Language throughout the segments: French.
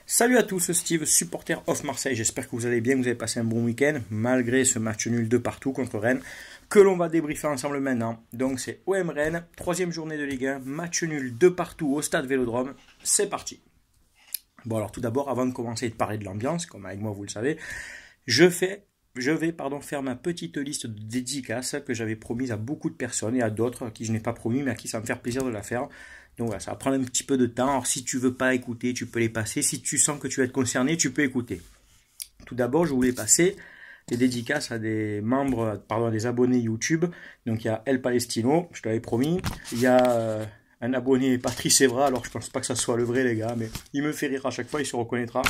Salut à tous, Steve, supporter of Marseille. J'espère que vous allez bien, que vous avez passé un bon week-end, malgré ce match nul de partout contre Rennes, que l'on va débriefer ensemble maintenant. Donc c'est OM Rennes, troisième journée de Ligue 1, match nul de partout au stade Vélodrome. C'est parti. Bon alors tout d'abord, avant de commencer de parler de l'ambiance, comme avec moi vous le savez, je vais faire ma petite liste de dédicaces que j'avais promise à beaucoup de personnes et à d'autres à qui je n'ai pas promis, mais à qui ça va me faire plaisir de la faire. Donc voilà, ça va prendre un petit peu de temps. Alors si tu veux pas écouter, tu peux les passer. Si tu sens que tu vas être concerné, tu peux écouter. Tout d'abord, je voulais passer des dédicaces à des membres, à des abonnés YouTube. Donc il y a El Palestino, je te l'avais promis. Il y a un abonné Patrice Evra, alors je pense pas que ça soit le vrai les gars, mais il me fait rire à chaque fois, il se reconnaîtra.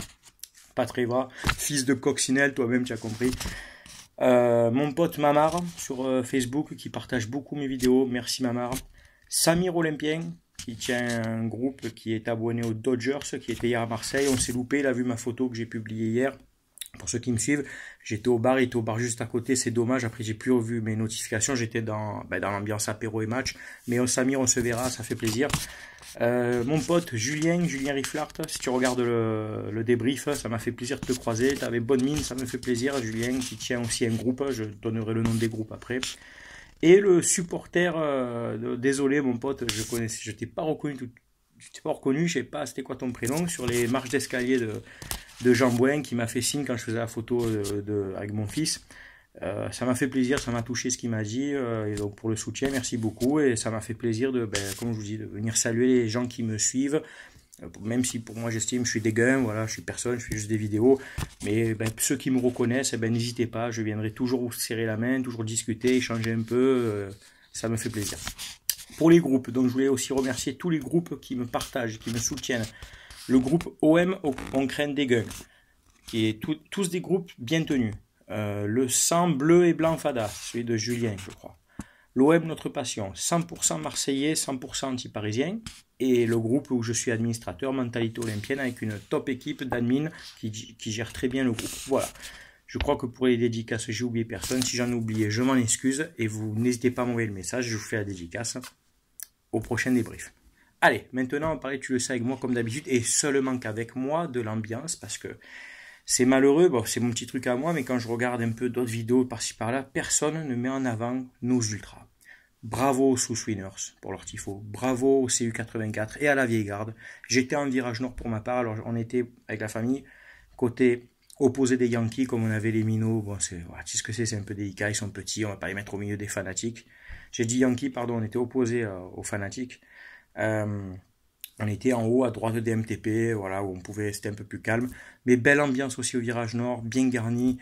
Patrice Evra, fils de coccinelle, toi-même tu as compris. Mon pote Mamar sur Facebook qui partage beaucoup mes vidéos, merci Mamar. Samir Olympien qui tient un groupe qui est abonné aux Dodgers, qui était hier à Marseille. On s'est loupé, il a vu ma photo que j'ai publiée hier. Pour ceux qui me suivent, j'étais au bar, il était au bar juste à côté, c'est dommage. Après, j'ai plus revu mes notifications, j'étais dans l'ambiance apéro et match. Mais au Samir, on se verra, ça fait plaisir. Mon pote Julien Riflart, si tu regardes le débrief, ça m'a fait plaisir de te croiser. Tu avais bonne mine, ça me fait plaisir. Julien qui tient aussi un groupe, je donnerai le nom des groupes après. Et le supporter, désolé mon pote, je t'ai pas reconnu, je sais pas c'était quoi ton prénom, sur les marches d'escalier de Jean Bouin qui m'a fait signe quand je faisais la photo avec mon fils. Ça m'a fait plaisir, ça m'a touché ce qu'il m'a dit, et donc pour le soutien, merci beaucoup, et ça m'a fait plaisir comme je vous dis, de venir saluer les gens qui me suivent, même si pour moi j'estime je suis dégueu, voilà, je suis personne, je fais juste des vidéos, mais ceux qui me reconnaissent, n'hésitez pas, je viendrai toujours vous serrer la main, toujours discuter, échanger un peu, ça me fait plaisir. Pour les groupes, donc je voulais aussi remercier tous les groupes qui me partagent, qui me soutiennent. Le groupe OM, on craint des guns, qui est tous des groupes bien tenus. Le sang bleu et blanc fada, celui de Julien, je crois. L'OM, notre passion, 100% marseillais, 100% anti-parisien. Et le groupe où je suis administrateur, Mentalité Olympienne, avec une top équipe d'admin qui gère très bien le groupe. Voilà. Je crois que pour les dédicaces, j'ai oublié personne. Si j'en ai oublié, je m'en excuse. Et vous n'hésitez pas à m'envoyer le message, je vous fais la dédicace au prochain débrief. Allez, maintenant on va parler, tu le sais, avec moi comme d'habitude, et seulement qu'avec moi, de l'ambiance, parce que c'est malheureux, bon, c'est mon petit truc à moi, mais quand je regarde un peu d'autres vidéos par-ci par-là, personne ne met en avant nos ultras. Bravo aux Sous-Winners pour leur tifo, bravo au CU84 et à la vieille garde. J'étais en virage nord pour ma part, alors on était avec la famille, côté opposé des Yankees, comme on avait les minots, bon, tu sais ce que c'est un peu délicat, ils sont petits, on va pas les mettre au milieu des fanatiques. J'ai dit Yankees, pardon, on était opposé aux fanatiques. On était en haut à droite des MTP, voilà, où c'était un peu plus calme. Mais belle ambiance aussi au virage nord, bien garni.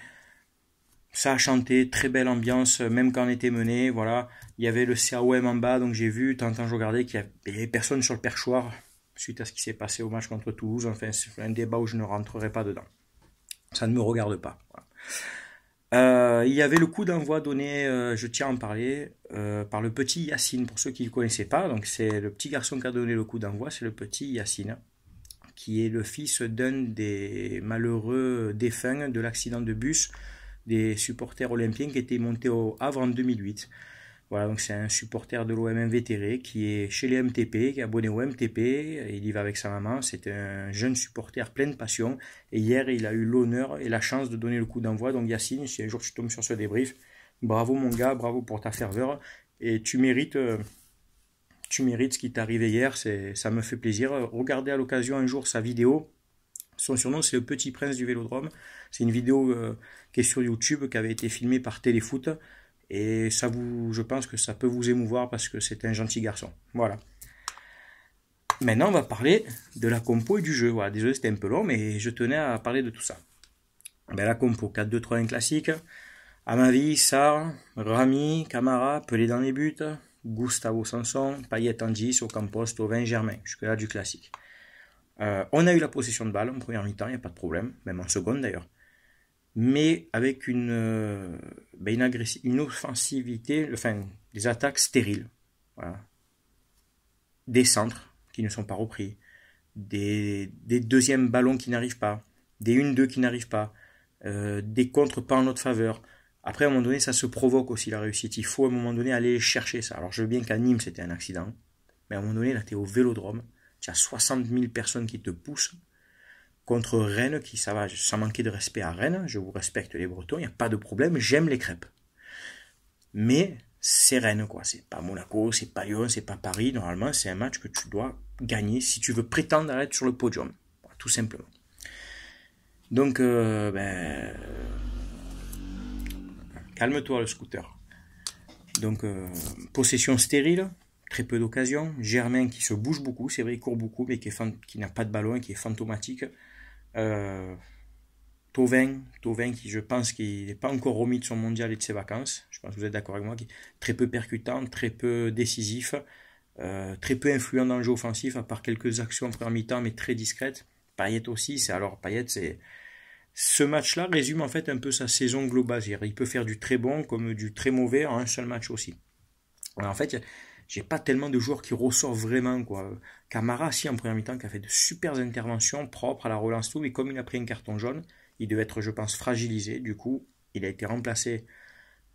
Ça a chanté, très belle ambiance, même quand on était mené, voilà. Il y avait le CAOM en bas, donc j'ai vu, tant je regardais qu'il y avait personne sur le perchoir, suite à ce qui s'est passé au match contre Toulouse. Enfin, c'est un débat où je ne rentrerai pas dedans. Ça ne me regarde pas. Voilà. Il y avait le coup d'envoi donné, je tiens à en parler, par le petit Yacine, pour ceux qui ne le connaissaient pas. Donc c'est le petit garçon qui a donné le coup d'envoi, c'est le petit Yacine, qui est le fils d'un des malheureux défunts de l'accident de bus des supporters olympiens qui était monté au Havre en 2008. Voilà, donc c'est un supporter de l'OM invétéré qui est chez les MTP, qui est abonné au MTP, il y va avec sa maman, c'est un jeune supporter plein de passion, et hier il a eu l'honneur et la chance de donner le coup d'envoi. Donc Yacine, si un jour tu tombes sur ce débrief, bravo mon gars, bravo pour ta ferveur, et tu mérites ce qui t'est arrivé hier, ça me fait plaisir. Regardez à l'occasion un jour sa vidéo, son surnom c'est le Petit Prince du Vélodrome, c'est une vidéo qui est sur YouTube, qui avait été filmée par Téléfoot, et je pense que ça peut vous émouvoir parce que c'est un gentil garçon. Voilà. Maintenant, on va parler de la compo et du jeu. Voilà, désolé, c'était un peu long, mais je tenais à parler de tout ça. La compo, 4-2-3-1 classique. Amavi, Sarr, Rami, Camara, Pelé dans les buts, Gustavo Sanson, Payet en 10, Ocampos, Thauvin, Germain. Jusque-là, du classique. On a eu la possession de balle en première mi-temps, il n'y a pas de problème, même en seconde d'ailleurs. Mais avec une offensivité, des attaques stériles. Voilà. Des centres qui ne sont pas repris, des deuxièmes ballons qui n'arrivent pas, des 1-2 qui n'arrivent pas, des contres pas en notre faveur. Après, à un moment donné, ça se provoque aussi la réussite. Il faut à un moment donné aller chercher ça. Alors, je veux bien qu'à Nîmes, c'était un accident, mais à un moment donné, là, tu es au Vélodrome, tu as 60 000 personnes qui te poussent. contre Rennes, qui ça va, sans manquer de respect à Rennes, je vous respecte les Bretons, il n'y a pas de problème, j'aime les crêpes. Mais c'est Rennes, quoi. C'est pas Monaco, c'est pas Lyon, c'est pas Paris. Normalement, c'est un match que tu dois gagner si tu veux prétendre à être sur le podium. Voilà, tout simplement. Donc, calme-toi le scooter. Donc, possession stérile, très peu d'occasions. Germain qui se bouge beaucoup, c'est vrai, il court beaucoup, mais qui n'a pas de ballon et qui est fantomatique. Thauvin qui je pense qu'il n'est pas encore remis de son mondial et de ses vacances. Je pense que vous êtes d'accord avec moi, qui est très peu percutant, très peu décisif, très peu influent dans le jeu offensif, à part quelques actions en première mi-temps, mais très discrètes. Payet aussi, ce match-là résume en fait un peu sa saison globale. Il peut faire du très bon comme du très mauvais en un seul match aussi. Alors, en fait, j'ai pas tellement de joueurs qui ressortent vraiment, quoi. Camara, si en première mi-temps, qui a fait de super interventions propres à la relance tout, mais comme il a pris un carton jaune, il devait être, je pense, fragilisé. Du coup, il a été remplacé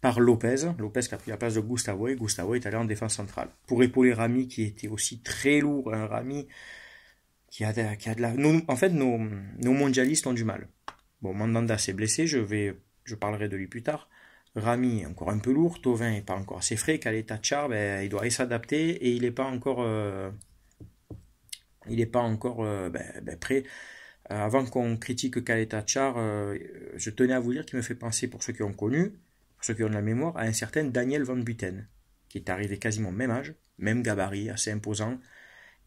par Lopez. Lopez qui a pris la place de Gustavo, et Gustavo est allé en défense centrale. Pour épauler Rami, qui était aussi très lourd, un Rami qui a de la... en fait, nos mondialistes ont du mal. Bon, Mandanda s'est blessé, je parlerai de lui plus tard. Rami est encore un peu lourd, Thauvin n'est pas encore assez frais, Caleta Tchar, il doit s'adapter et il n'est pas encore, prêt. Avant qu'on critique Caleta Tchar, je tenais à vous dire qu'il me fait penser, pour ceux qui ont connu, pour ceux qui ont de la mémoire, à un certain Daniel Van Buten, qui est arrivé quasiment même âge, même gabarit, assez imposant.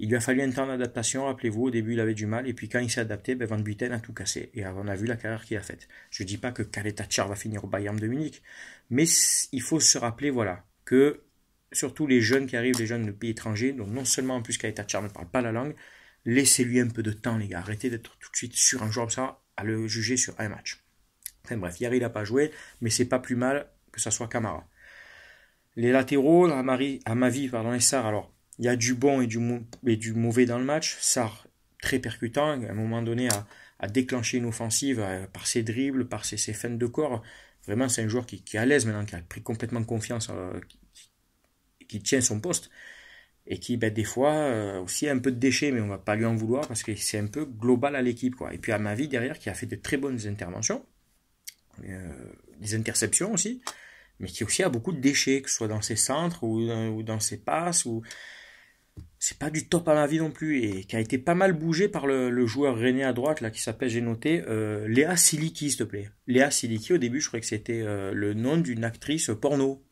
Il lui a fallu un temps d'adaptation, rappelez-vous, au début il avait du mal, et puis quand il s'est adapté, Van Buten a tout cassé, et on a vu la carrière qu'il a faite. Je ne dis pas que Caleta Tchar va finir au Bayern de Munich, mais il faut se rappeler, voilà, que surtout les jeunes qui arrivent, les jeunes de pays étrangers, donc non seulement en plus Caleta Tchar ne parle pas la langue, laissez-lui un peu de temps les gars, arrêtez d'être tout de suite sur un joueur comme ça, à le juger sur un match. Enfin bref, hier il n'a pas joué, mais c'est pas plus mal que ça soit Camara. Les latéraux, Amavi, et Sarr, alors, il y a du bon et du mauvais dans le match. Sarr, très percutant, à un moment donné, a déclenché une offensive par ses dribbles, par ses feintes de corps. Vraiment, c'est un joueur qui est à l'aise maintenant, qui a pris complètement confiance, qui tient son poste. Et qui, des fois, aussi a un peu de déchets, mais on ne va pas lui en vouloir parce que c'est un peu global à l'équipe, quoi. Et puis Amavi, derrière, qui a fait de très bonnes interventions, des interceptions aussi, mais qui aussi a beaucoup de déchets, que ce soit dans ses centres ou dans ses passes, ou c'est pas du top à ma vie non plus, et qui a été pas mal bougé par le joueur rennais à droite, là, qui s'appelle, j'ai noté, Léa Siliki, s'il te plaît. Léa Siliki, au début, je croyais que c'était le nom d'une actrice porno.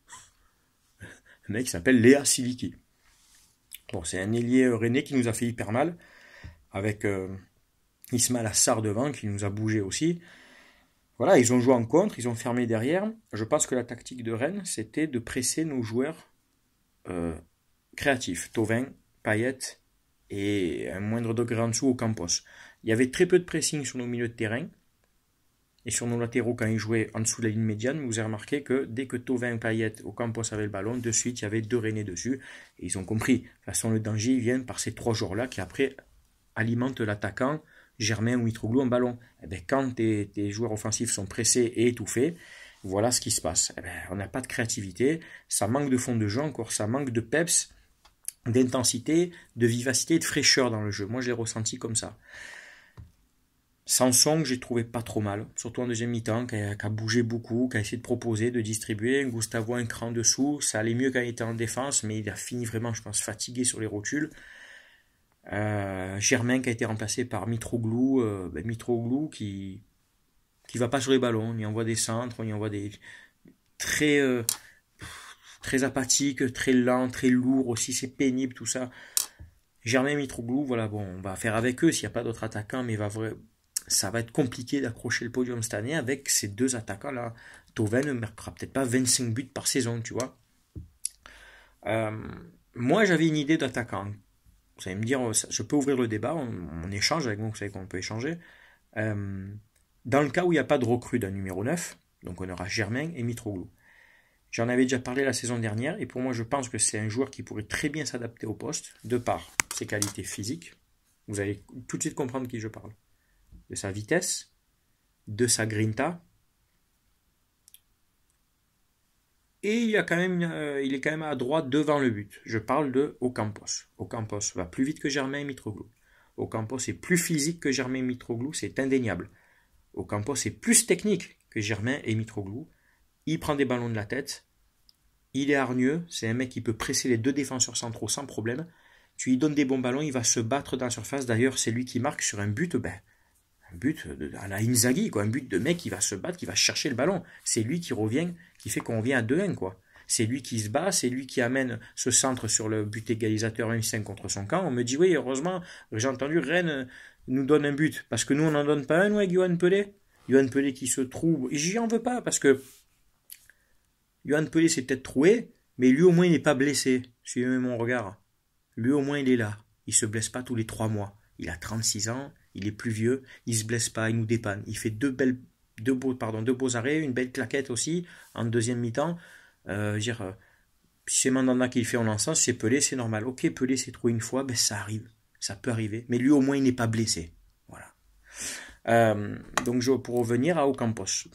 Le mec qui s'appelle Léa Siliki. Bon, c'est un ailier rennais qui nous a fait hyper mal, avec Ismail Assar devant, qui nous a bougé aussi. Voilà, ils ont joué en contre, ils ont fermé derrière. Je pense que la tactique de Rennes, c'était de presser nos joueurs créatifs. Thauvin, Payet et un moindre degré en dessous au Campos. Il y avait très peu de pressing sur nos milieux de terrain et sur nos latéraux quand ils jouaient en dessous de la ligne médiane. Vous avez remarqué que dès que Thauvin, Payet au Campos avaient le ballon, de suite il y avait deux Rennais dessus. Et ils ont compris. De toute façon, le danger vient par ces trois joueurs-là qui après alimentent l'attaquant Germain ou Mitroglou en ballon. Quand tes joueurs offensifs sont pressés et étouffés, voilà ce qui se passe. On n'a pas de créativité, ça manque de fond de jeu encore, ça manque de peps, d'intensité, de vivacité et de fraîcheur dans le jeu. Moi, je l'ai ressenti comme ça. Sanson, que j'ai trouvé pas trop mal, surtout en deuxième mi-temps, qui a bougé beaucoup, qui a essayé de proposer, de distribuer. Gustavo un cran dessous, ça allait mieux quand il était en défense, mais il a fini vraiment, je pense, fatigué sur les rotules. Germain qui a été remplacé par Mitroglou, Mitroglou qui va pas sur les ballons, on y envoie des centres, on y envoie des très très apathique, très lent, très lourd aussi, c'est pénible tout ça. Germain Mitroglou, voilà, bon, on va faire avec eux s'il n'y a pas d'autres attaquants, mais ça va être compliqué d'accrocher le podium cette année avec ces deux attaquants là. Thauvin ne marquera peut-être pas 25 buts par saison, tu vois. Moi j'avais une idée d'attaquant. Vous allez me dire, je peux ouvrir le débat, on échange avec moi, vous savez qu'on peut échanger. Dans le cas où il n'y a pas de recrue d'un numéro 9, donc on aura Germain et Mitroglou. J'en avais déjà parlé la saison dernière, et pour moi je pense que c'est un joueur qui pourrait très bien s'adapter au poste, de par ses qualités physiques. Vous allez tout de suite comprendre de qui je parle. De sa vitesse, de sa grinta, et il est quand même à droite devant le but. Je parle de Ocampos. Ocampos va plus vite que Germain et Mitroglou. Ocampos est plus physique que Germain Mitroglou, c'est indéniable. Ocampos est plus technique que Germain et Mitroglou. Il prend des ballons de la tête. Il est hargneux. C'est un mec qui peut presser les deux défenseurs centraux sans problème. Tu lui donnes des bons ballons, il va se battre dans la surface. D'ailleurs, c'est lui qui marque sur un but, à la Inzaghi, quoi. Un but de mec qui va se battre, qui va chercher le ballon. C'est lui qui revient, qui fait qu'on revient à 2-1, quoi. C'est lui qui se bat, c'est lui qui amène ce centre sur le but égalisateur 1-5 contre son camp. On me dit, oui, heureusement, j'ai entendu, Rennes nous donne un but. Parce que nous, on n'en donne pas un, avec Yohan Pelé. Yohan Pelé qui se trouve. Et j'y en veux pas, parce que Yohan Pelé s'est peut-être troué, mais lui, au moins, il n'est pas blessé. Suivez mon regard. Lui, au moins, il est là. Il ne se blesse pas tous les 3 mois. Il a 36 ans, il est plus vieux, il ne se blesse pas, il nous dépanne. Il fait deux beaux arrêts, une belle claquette aussi, en deuxième mi-temps. Si c'est Mandanda qui le fait en lançant, si c'est Pelé, c'est normal. Ok, Pelé s'est trouvé une fois, ça arrive. Ça peut arriver. Mais lui, au moins, il n'est pas blessé. Voilà. Donc, pour revenir à Ocampos.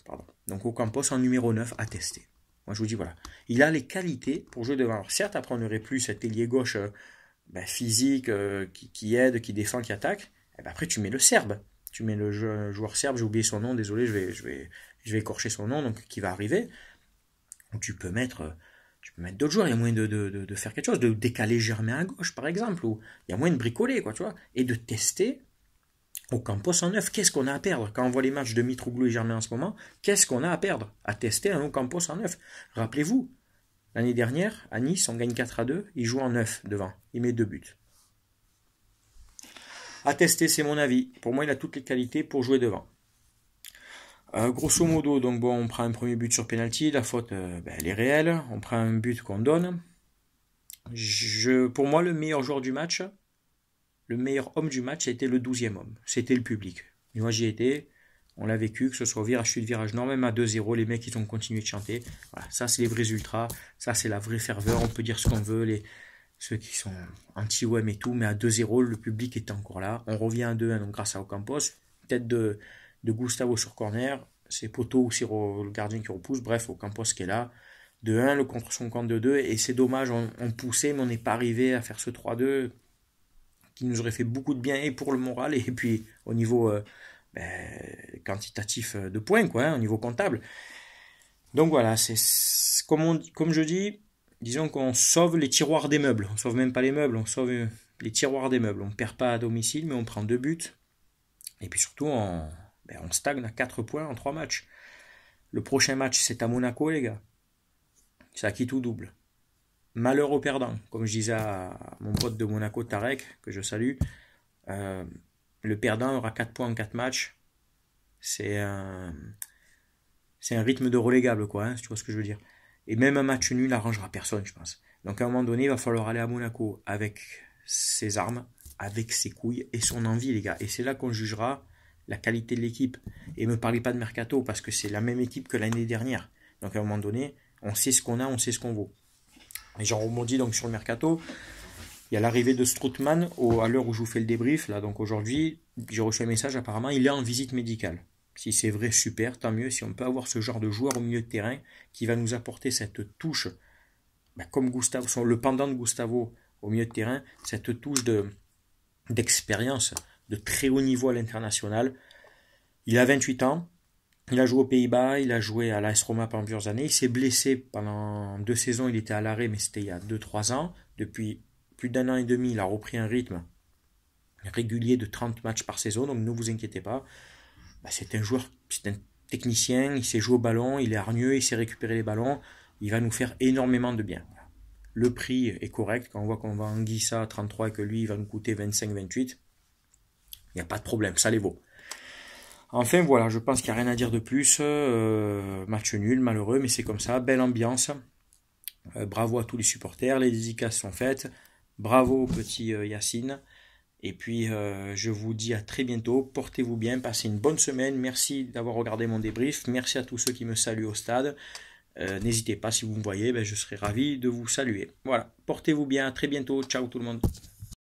Donc, Ocampos en numéro 9 à tester. Moi, je vous dis, voilà. Il a les qualités pour jouer devant. Alors, certes, après, on n'aurait plus cet ailier gauche physique qui aide, qui défend, qui attaque. Et après, tu mets le Serbe. Tu mets le joueur serbe, j'ai oublié son nom, désolé, je vais écorcher son nom, donc qui va arriver. Donc, tu peux mettre d'autres joueurs. Il y a moyen de faire quelque chose, de décaler Germain à gauche, par exemple. Ou il y a moyen de bricoler, quoi, tu vois. Et de tester Ocampos en 9. Qu'est-ce qu'on a à perdre? Quand on voit les matchs de Mitroglou et Germain en ce moment, qu'est-ce qu'on a à perdre? À tester un Ocampos en 9. Rappelez-vous, l'année dernière, à Nice, on gagne 4-2, il joue en 9 devant. Il met 2 buts. À tester, c'est mon avis. Pour moi, il a toutes les qualités pour jouer devant. Grosso modo, donc bon, on prend un premier but sur penalty, la faute, elle est réelle. On prend un but qu'on donne. Pour moi, le meilleur joueur du match, le meilleur homme du match, c'était le 12e homme. C'était le public. Et moi, j'y étais. On l'a vécu, que ce soit au virage sud, virage nord, même à 2-0, les mecs, ils ont continué de chanter. Voilà, ça, c'est les vrais ultras. Ça, c'est la vraie ferveur. On peut dire ce qu'on veut. Ceux qui sont anti-OM et tout, mais à 2-0, le public est encore là. On revient à 2-1, donc grâce à Ocampos. Tête de Gustavo sur corner. C'est Poto ou c'est le gardien qui repousse. Bref, Ocampos qui est là. 2-1, le contre son camp de 2. Et c'est dommage, on poussait, mais on n'est pas arrivé à faire ce 3-2 qui nous aurait fait beaucoup de bien et pour le moral et puis au niveau quantitatif de points, quoi, au niveau comptable. Donc voilà, c'est comme je dis, disons qu'on sauve les tiroirs des meubles. On sauve même pas les meubles, on sauve les tiroirs des meubles. On ne perd pas à domicile, mais on prend 2 buts. Et puis surtout, on stagne à 4 points en 3 matchs. Le prochain match, c'est à Monaco, les gars. C'est à qui tout double. Malheur aux perdants. Comme je disais à mon pote de Monaco, Tarek, que je salue, le perdant aura 4 points en 4 matchs. C'est un rythme de relégable, quoi, hein, si tu vois ce que je veux dire. Et même un match nul n'arrangera personne, je pense. Donc à un moment donné, il va falloir aller à Monaco avec ses armes, avec ses couilles et son envie, les gars. Et c'est là qu'on jugera la qualité de l'équipe. Et ne me parlez pas de mercato, parce que c'est la même équipe que l'année dernière. Donc à un moment donné, on sait ce qu'on a, on sait ce qu'on vaut. Et j'en rebondis donc sur le mercato. Il y a l'arrivée de Strootman à l'heure où je vous fais le débrief. Là, donc aujourd'hui, j'ai reçu un message, apparemment, il est en visite médicale. Si c'est vrai, super, tant mieux. Si on peut avoir ce genre de joueur au milieu de terrain qui va nous apporter cette touche, comme Gustavo, le pendant de Gustavo au milieu de terrain, cette touche d'expérience de très haut niveau à l'international. Il a 28 ans. Il a joué aux Pays-Bas, il a joué à l'AS Roma pendant plusieurs années. Il s'est blessé pendant 2 saisons, il était à l'arrêt, mais c'était il y a 2-3 ans. Depuis plus d'1 an et demi, il a repris un rythme régulier de 30 matchs par saison, donc ne vous inquiétez pas. C'est un joueur, c'est un technicien, il sait jouer au ballon, il est hargneux, il sait récupérer les ballons, il va nous faire énormément de bien. Le prix est correct, quand on voit qu'on va en Anguissa à 33 et que lui, il va nous coûter 25-28, il n'y a pas de problème, ça les vaut. Enfin voilà, je pense qu'il n'y a rien à dire de plus. Match nul, malheureux, mais c'est comme ça. Belle ambiance. Bravo à tous les supporters. Les dédicaces sont faites. Bravo au petit Yacine. Et puis je vous dis à très bientôt. Portez-vous bien, passez une bonne semaine. Merci d'avoir regardé mon débrief. Merci à tous ceux qui me saluent au stade. N'hésitez pas, si vous me voyez, je serai ravi de vous saluer. Voilà, portez-vous bien. À très bientôt. Ciao tout le monde.